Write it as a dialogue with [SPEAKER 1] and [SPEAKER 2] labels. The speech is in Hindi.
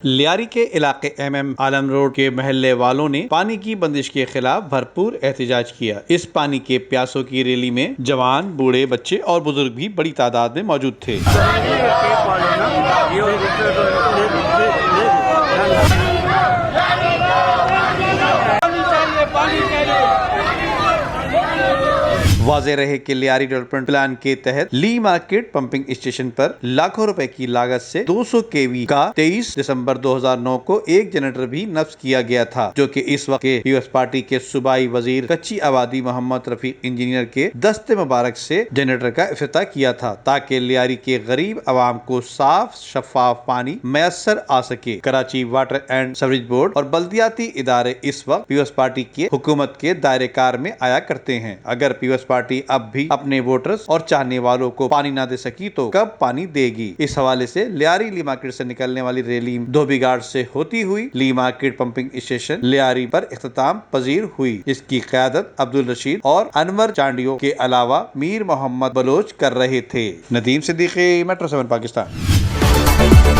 [SPEAKER 1] लियारी के इलाके MM आलम रोड के महल्ले वालों ने पानी की बंदिश के खिलाफ भरपूर एहतजाज किया। इस पानी के प्यासों की रैली में जवान, बूढ़े, बच्चे और बुजुर्ग भी बड़ी तादाद में मौजूद थे। वाज़ेह रहे कि लियारी डेवलपमेंट प्लान के तहत ली मार्केट पंपिंग स्टेशन पर लाखों रुपए की लागत से 200 kV का 23 दिसंबर 2009 को एक जनरेटर भी नस्ब किया गया था, जो कि इस वक्त के पीपल्स पार्टी के सूबाई वजीर कच्ची आबादी मोहम्मद रफीक इंजीनियर के दस्ते मुबारक से जनरेटर का इफ्तिताह किया था, ताकि लियारी के गरीब आवाम को साफ शफाफ पानी मैसर आ सके। Karachi water and sewerage board और बल्दियाती इदारे इस वक्त पीपल्स पार्टी के हुकूमत के दायरे कार में आया करते हैं। अगर पीपल्स पार्टी अब भी अपने वोटर्स और चाहने वालों को पानी ना दे सकी तो कब पानी देगी? इस हवाले से लियारी ली मार्केट से निकलने वाली रैली धोबी घाट से होती हुई ली मार्केट पंपिंग स्टेशन लियारी पर इख्तिताम पजीर हुई। इसकी क़यादत अब्दुल रशीद और अनवर चांडियों के अलावा मीर मोहम्मद बलोच कर रहे थे। नदीम सिद्दीकी, मेट्रो 7 पाकिस्तान।